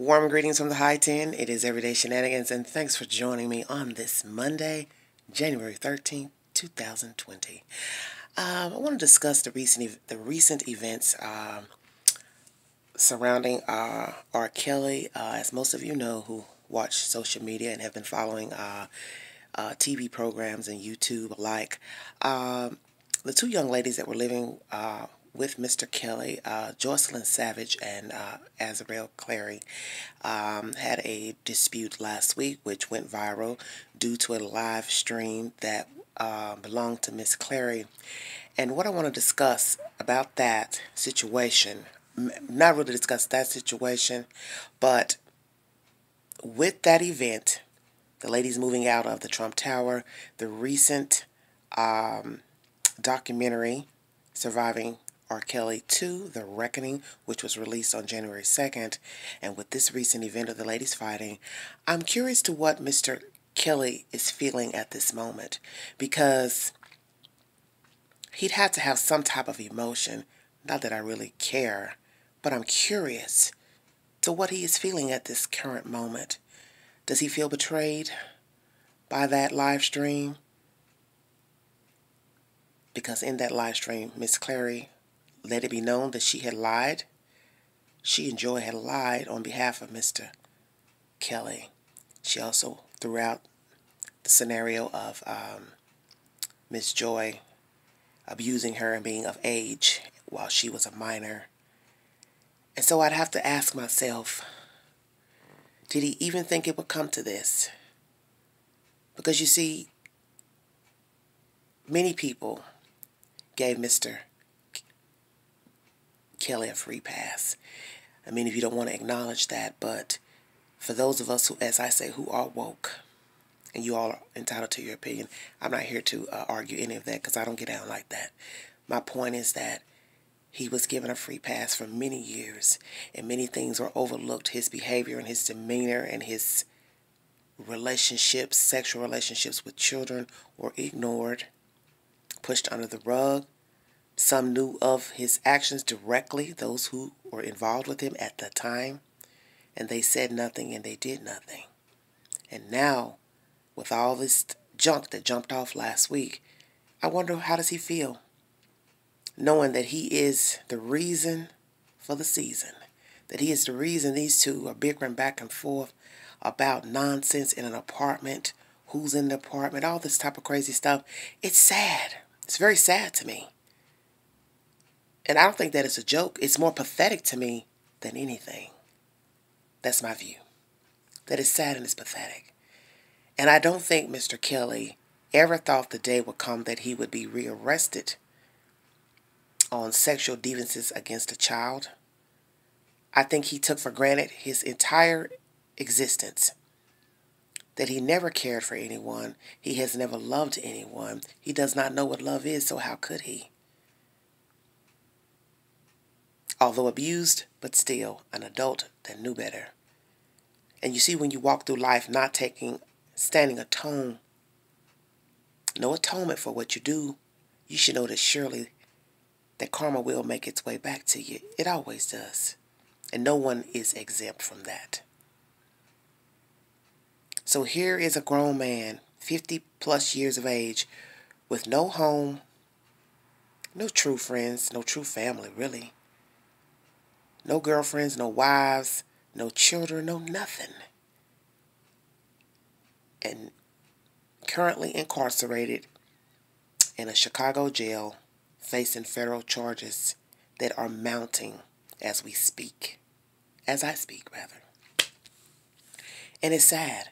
Warm greetings from the High 10. It is Everyday Shenanigans, and thanks for joining me on this Monday, January 13th, 2020. I want to discuss the recent events surrounding R. Kelly. As most of you know who watch social media and have been following TV programs and YouTube alike, the two young ladies that were living with Mr. Kelly, Joycelyn Savage and Azriel Clary, had a dispute last week which went viral due to a live stream that belonged to Miss Clary. And what I want to discuss about that situation, not really discuss that situation, but with that event, the ladies moving out of the Trump Tower, the recent documentary, Surviving R. Kelly 2, The Reckoning, which was released on January 2nd, and with this recent event of the ladies fighting, I'm curious to what Mr. Kelly is feeling at this moment, because he'd have to have some type of emotion. Not that I really care, but I'm curious to what he is feeling at this current moment. Does he feel betrayed by that live stream? Because in that live stream, Miss Clary let it be known that she had lied. She and Joy had lied on behalf of Mr. Kelly. She also threw out the scenario of Miss Joy abusing her and being of age while she was a minor. And so I'd have to ask myself, did he even think it would come to this? Because you see, many people gave Mr. Kelly a free pass. I mean, if you don't want to acknowledge that, but for those of us who, as I say, who are woke, and you all are entitled to your opinion, I'm not here to argue any of that because I don't get down like that. My point is that he was given a free pass for many years, and many things were overlooked. His behavior and his demeanor and his relationships, sexual relationships with children, were ignored, pushed under the rug. Some knew of his actions directly, those who were involved with him at the time, and they said nothing and they did nothing. And now, with all this junk that jumped off last week, I wonder, how does he feel? Knowing that he is the reason for the season, that he is the reason these two are bickering back and forth about nonsense in an apartment, who's in the apartment, all this type of crazy stuff. It's sad. It's very sad to me. And I don't think that it's a joke. It's more pathetic to me than anything. That's my view. That is sad and it's pathetic. And I don't think Mr. Kelly ever thought the day would come that he would be rearrested on sexual deviances against a child. I think he took for granted his entire existence that he never cared for anyone. He has never loved anyone. He does not know what love is, so how could he? Although abused, but still an adult that knew better. And you see, when you walk through life not standing no atonement for what you do, you should know that surely that karma will make its way back to you. It always does. And no one is exempt from that. So here is a grown man, 50 plus years of age, with no home, no true friends, no true family, really. No girlfriends, no wives, no children, no nothing. And currently incarcerated in a Chicago jail, facing federal charges that are mounting as we speak. As I speak, rather. And it's sad.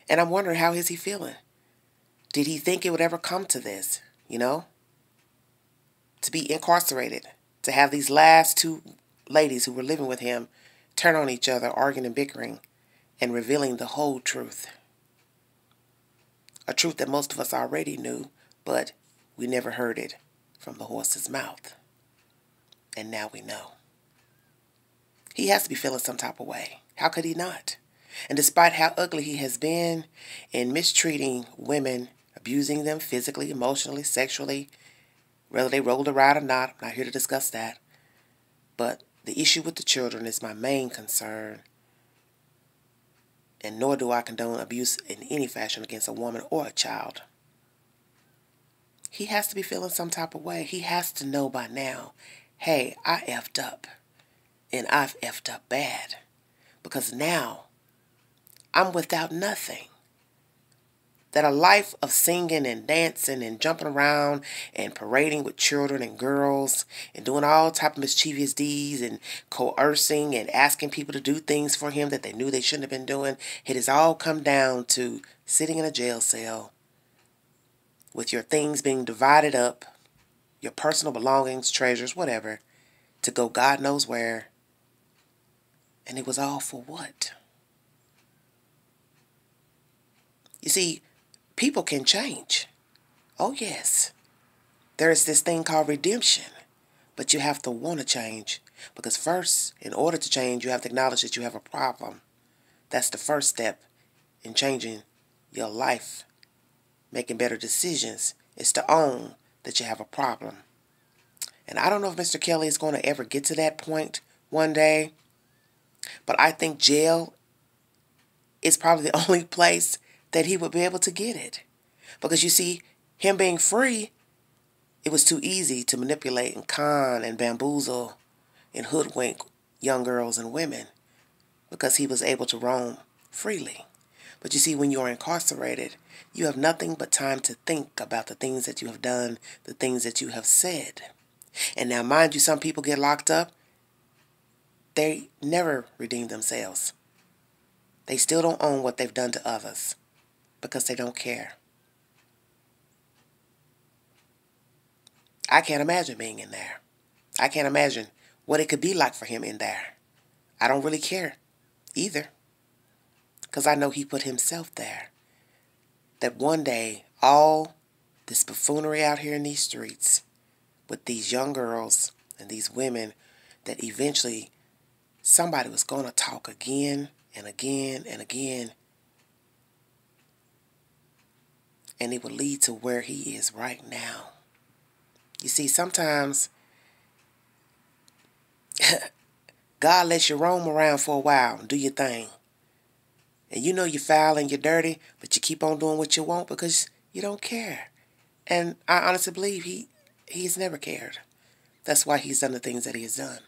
And I'm wondering, how is he feeling? Did he think it would ever come to this, To be incarcerated, to have these last two ladies who were living with him turn on each other, arguing and bickering, and revealing the whole truth. A truth that most of us already knew, but we never heard it from the horse's mouth. And now we know. He has to be feeling some type of way. How could he not? And despite how ugly he has been in mistreating women, abusing them physically, emotionally, sexually, whether they rolled a ride or not, I'm not here to discuss that. But the issue with the children is my main concern. And nor do I condone abuse in any fashion against a woman or a child. He has to be feeling some type of way. He has to know by now, hey, I effed up. And I've effed up bad. Because now I'm without nothing. That a life of singing and dancing and jumping around and parading with children and girls and doing all type of mischievous deeds and coercing and asking people to do things for him that they knew they shouldn't have been doing, it has all come down to sitting in a jail cell with your things being divided up, your personal belongings, treasures, whatever, to go God knows where. And it was all for what? You see, people can change. Oh, yes. There is this thing called redemption. But you have to want to change. Because first, in order to change, you have to acknowledge that you have a problem. That's the first step in changing your life. Making better decisions is to own that you have a problem. And I don't know if Mr. Kelly is going to ever get to that point one day. But I think jail is probably the only place that he would be able to get it. Because you see, him being free, it was too easy to manipulate and con and bamboozle and hoodwink young girls and women because he was able to roam freely. But you see, when you're incarcerated, you have nothing but time to think about the things that you have done, the things that you have said. And now, mind you, some people get locked up. They never redeem themselves. They still don't own what they've done to others because they don't care. I can't imagine being in there. I can't imagine what it could be like for him in there. I don't really care either because I know he put himself there. That one day, all this buffoonery out here in these streets with these young girls and these women, that eventually somebody was going to talk again and again and again. And it would lead to where he is right now. You see, sometimes God lets you roam around for a while and do your thing. And you know you're foul and you're dirty, but you keep on doing what you want because you don't care. And I honestly believe he's never cared. That's why he's done the things that he has done.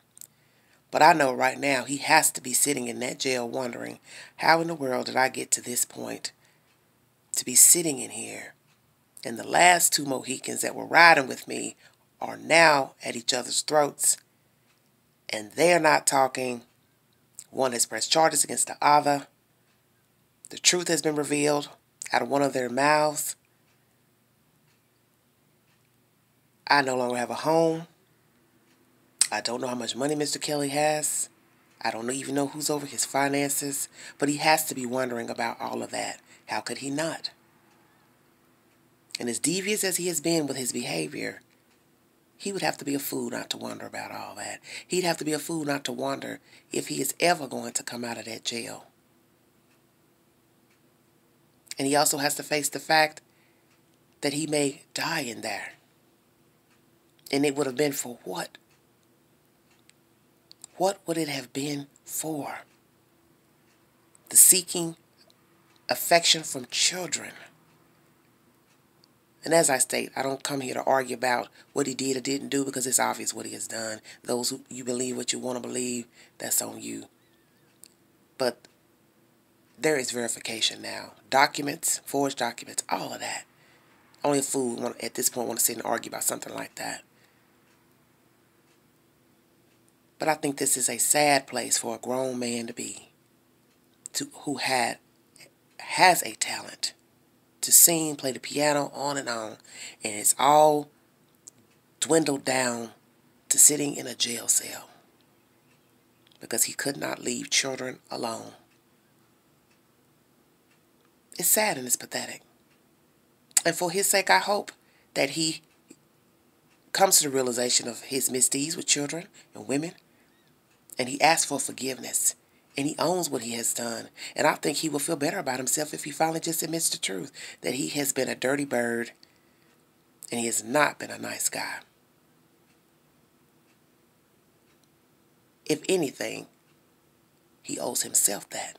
But I know right now he has to be sitting in that jail wondering, how in the world did I get to this point to be sitting in here? And the last two Mohicans that were riding with me are now at each other's throats. And they're not talking. One has pressed charges against the other. The truth has been revealed out of one of their mouths. I no longer have a home. I don't know how much money Mr. Kelly has. I don't even know who's over his finances. But he has to be wondering about all of that. How could he not? And as devious as he has been with his behavior, he would have to be a fool not to wonder about all that. He'd have to be a fool not to wonder if he is ever going to come out of that jail. And he also has to face the fact that he may die in there. And it would have been for what? What would it have been for? The seeking affection from children. And as I state, I don't come here to argue about what he did or didn't do because it's obvious what he has done. Those who you believe what you want to believe, that's on you. But there is verification now. Documents, forged documents, all of that. Only a fool at this point want to sit and argue about something like that. But I think this is a sad place for a grown man to be, who has a talent to sing, play the piano, on, and it's all dwindled down to sitting in a jail cell because he could not leave children alone. It's sad and it's pathetic. And for his sake, I hope that he comes to the realization of his misdeeds with children and women, and he asks for forgiveness. And he owns what he has done. And I think he will feel better about himself if he finally just admits the truth. That he has been a dirty bird. And he has not been a nice guy. If anything, he owes himself that.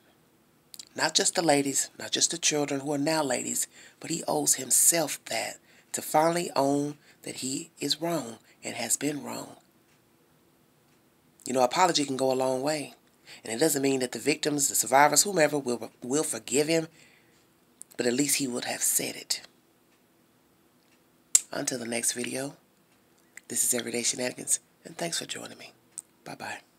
Not just the ladies, not just the children who are now ladies, but he owes himself that, to finally own that he is wrong and has been wrong. You know, apology can go a long way. And it doesn't mean that the victims, the survivors, whomever will forgive him, but at least he would have said it. Until the next video, this is Everyday Shenanigans, and thanks for joining me. Bye-bye.